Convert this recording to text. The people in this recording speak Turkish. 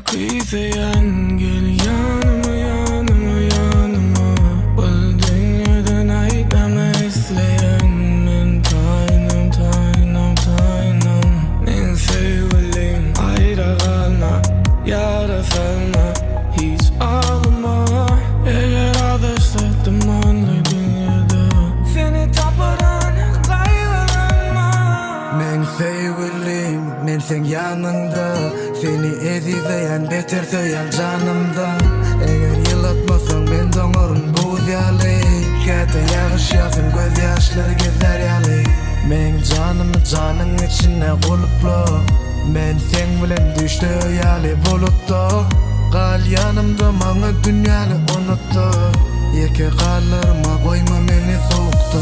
kıysayan gel yanıma yanıma yanıma. Bu dünyadan ayıklama isteyen men taynım taynım taynım. Men sevgilim ayrı kalma, yara salma, hiç ağlama. Eğer adaşlıktım onlu dünyada seni taparan kaygılanma. Men sevgilim, men sen yanında, seni ezizeyen beter söyleyen canımda. Eğer yılatmasan men donurum bu ziyali. Kete yağış yağsın göz yaşları gezler yali. Men canımı canın içine kuluplu, men sen bilen düştü yali buluttu. Kal yanımda bana dünyayı unuttu. Yeke kalırma koyma beni soğuktu.